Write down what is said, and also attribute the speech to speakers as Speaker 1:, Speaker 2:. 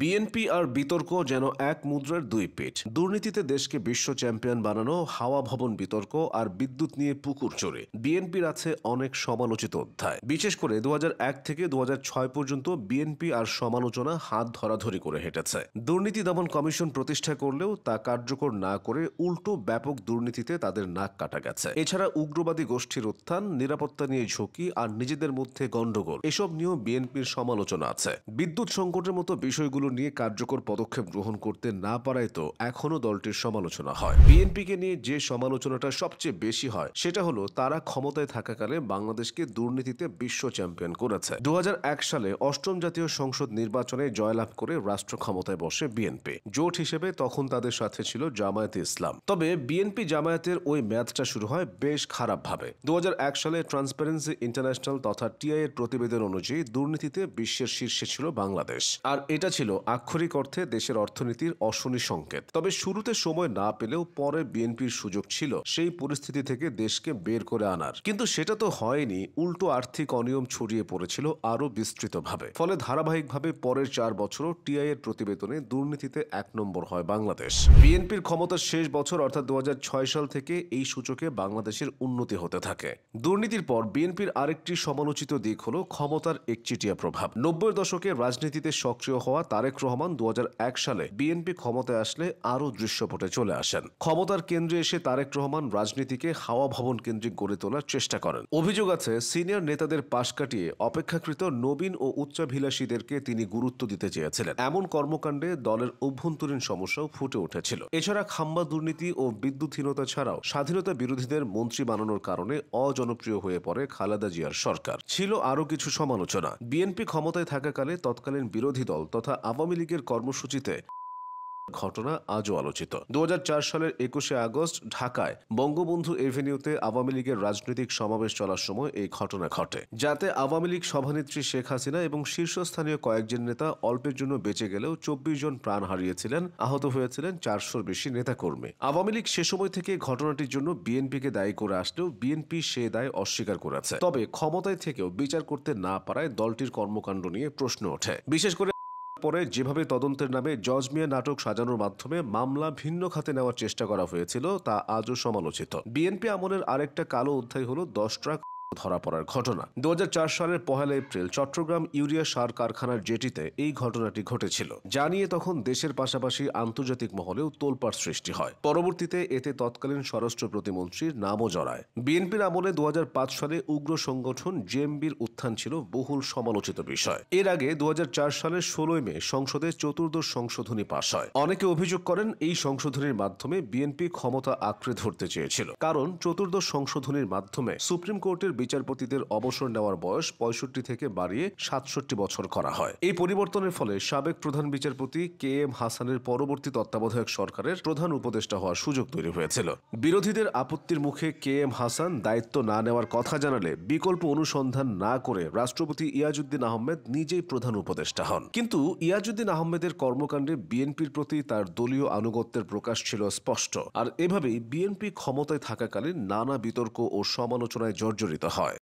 Speaker 1: BNP আর বিতর্ক যেন এক মুদ্রার দুই পিঠ। দুর্নীতিতে দেশকে বিশ্ব চ্যাম্পিয়ন বানানো, হাওয়া ভবন বিতর্ক আর বিদ্যুৎ নিয়ে পুকুর চড়ে বিএনপির আছে অনেক সমালোচিত অধ্যায়। বিশেষ করে 2001 থেকে 2006 পর্যন্ত বিএনপি আর সমালোচনা হাত ধরাধরি করে হেঁটেছে। দুর্নীতি দমন কমিশন প্রতিষ্ঠা করলেও তা কার্যকর না করে উল্টো ব্যাপক দুর্নীতিতে তাদের নাক কাটা গেছে। এছাড়া উগ্রবাদী গোষ্ঠীর উত্থান, নিরাপত্তা নিয়ে ঝুঁকি আর নিজেদের মধ্যে গণ্ডগোল, এসব নিয়েও বিএনপির সমালোচনা আছে। বিদ্যুৎ সংকটের মতো বিষয়গুলো নিয়ে কার্যকর পদক্ষেপ গ্রহণ করতে না পারায় তো এখনো দলটির সমালোচনা হয়। বিএনপিকে নিয়ে যে সমালোচনাটা সবচেয়ে বেশি হয় সেটা হলো তারা ক্ষমতায় থাকাকালে বাংলাদেশকে দুর্নীতিতে বিশ্ব চ্যাম্পিয়ন করেছে। 2001 সালে অষ্টম জাতীয় সংসদ নির্বাচনে জয়লাভ করে রাষ্ট্র ক্ষমতায় বসে বিএনপি। জোট হিসেবে তখন তাদের সাথে ছিল জামায়াতে ইসলাম। তবে বিএনপি জামায়াতের ওই ম্যাচটা শুরু হয় বেশ খারাপভাবে। 2001 সালে ট্রান্সপারেন্সি ইন্টারন্যাশনাল তথা টিআই এর প্রতিবেদন অনুযায়ী দুর্নীতিতে বিশ্বের শীর্ষে ছিল বাংলাদেশ। আর এটা ছিল আক্ষরিক অর্থে দেশের অর্থনীতির অশনি সংকেত। তবে শুরুতে সময় না পেলেও পরে বিএনপির সুযোগ ছিল সেই পরিস্থিতি থেকে দেশকে বের করে আনার। কিন্তু সেটা তো হয়নি, উল্টো আর্থিক অনিয়ম ছড়িয়ে পড়েছিল আরও বিস্তৃতভাবে। ফলে ধারাবাহিকভাবে পরের 4 বছরও টিআই এর প্রতিবেদনে দুর্নীতিতে 1 নম্বর হয় বাংলাদেশ। বিএনপির ক্ষমতার শেষ বছর অর্থাৎ 2006 সাল থেকে এই সূচকে বাংলাদেশের উন্নতি হতে থাকে। দুর্নীতির পর বিএনপির আরেকটি সমালোচিত দিক হলো ক্ষমতার একচেটিয়া প্রভাব। 90-এর দশকে রাজনীতিতে সক্রিয় হওয়া তারেক রহমান 2001 সালে বিএনপি ক্ষমতায় আসলে আরও দৃশ্যপটে চলে আসেন। ক্ষমতার কেন্দ্রে এসে তারেক রহমান রাজনীতিকে হাওয়া ভবন কেন্দ্রিক গড়ে তোলার চেষ্টা করেন। অভিযোগ আছে সিনিয়র নেতাদের পাশ কাটিয়ে অপেক্ষাকৃত নবীন ও উচ্চাভিলাষীদেরকে তিনি গুরুত্ব দিতে চেয়েছিলেন। এমন কর্মকাণ্ডে দলের অভ্যন্তরীণ সমস্যাও ফুটে উঠেছিল। এছাড়া খাম্বা দুর্নীতি ও বিদ্যুৎহীনতা ছাড়াও স্বাধীনতা বিরোধীদের মন্ত্রী বানানোর কারণে অজনপ্রিয় হয়ে পড়ে খালেদা জিয়ার সরকার। ছিল আরও কিছু সমালোচনা। বিএনপি ক্ষমতায় থাকাকালে তৎকালীন বিরোধী দল তথা আওয়ামী লীগের কর্মসূচিতে ঘটনা আজও আলোচিত। 2004 সালের 21শে আগস্ট ঢাকায় বঙ্গবন্ধু এভিনিউতে আওয়ামী লীগের রাজনৈতিক সমাবেশ চলার সময় এই ঘটনা ঘটে, যাতে আওয়ামী লীগ সভানেত্রী শেখ হাসিনা এবং শীর্ষস্থানীয় কয়েকজন নেতা অল্পের জন্য বেঁচে গেলেও 24 জন প্রাণ হারিয়েছিলেন, আহত হয়েছিলেন 400-র বেশি নেতাকর্মী। আওয়ামী লীগ সে সময় থেকে ঘটনাটির জন্য বিএনপিকে দায়ী করে আসলেও বিএনপি সে দায় অস্বীকার করেছে। তবে ক্ষমতায় থেকেও বিচার করতে না পারায় দলটির কর্মকাণ্ড নিয়ে প্রশ্ন ওঠে। বিশেষ করে পরে যেভাবে তদন্তের নামে জজ মিয়া নাটক সাজানোর মাধ্যমে মামলা ভিন্ন খাতে নেওয়ার চেষ্টা করা হয়েছিল তা আজও সমালোচিত। বিএনপি আমলের আরেকটা কালো অধ্যায় হলো 10 ট্রাক ধরা পড়ার ঘটনা। 2004 সালের 1 এপ্রিল চট্টগ্রাম ইউরিয়া সার কারখানার জেটিতে এই ঘটনাটি ঘটেছিল, যা নিয়ে তখন দেশের পাশাপাশি আন্তর্জাতিক মহলেও তোলপাড় সৃষ্টি হয়। পরবর্তীতে এতে তৎকালীন স্বরাষ্ট্র প্রতিমন্ত্রীর নামও জড়ায়। বিএনপির আমলে 2005 সালে উগ্র সংগঠন জেএমবির উত্থান ছিল বহুল সমালোচিত বিষয়। এর আগে 2004 সালের 16 মে সংসদে চতুর্দশ সংশোধনী পাশ হয়। অনেকে অভিযোগ করেন এই সংশোধনীর মাধ্যমে বিএনপি ক্ষমতা আঁকড়ে ধরতে চেয়েছিল, কারণ চতুর্দশ সংশোধনীর মাধ্যমে সুপ্রিম কোর্টের বিচারপতিদের অবসর নেওয়ার বয়স 65 থেকে বাড়িয়ে 67 বছর করা হয়। এই পরিবর্তনের ফলে সাবেক প্রধান বিচারপতি KM হাসানের পরবর্তী তত্ত্বাবধায়ক সরকারের প্রধান উপদেষ্টা হওয়ার সুযোগ তৈরি হয়েছিল। বিরোধীদের আপত্তির মুখে KM হাসান দায়িত্ব না নেওয়ার কথা জানালে বিকল্প অনুসন্ধান না করে রাষ্ট্রপতি ইয়াজউদ্দিন আহমেদ নিজেই প্রধান উপদেষ্টা হন। কিন্তু ইয়াজউদ্দিন আহমেদের কর্মকাণ্ডে বিএনপির প্রতি তার দলীয় আনুগত্যের প্রকাশ ছিল স্পষ্ট। আর এভাবেই বিএনপি ক্ষমতায় থাকাকালীন নানা বিতর্ক ও সমালোচনায় জর্জরিত হয়।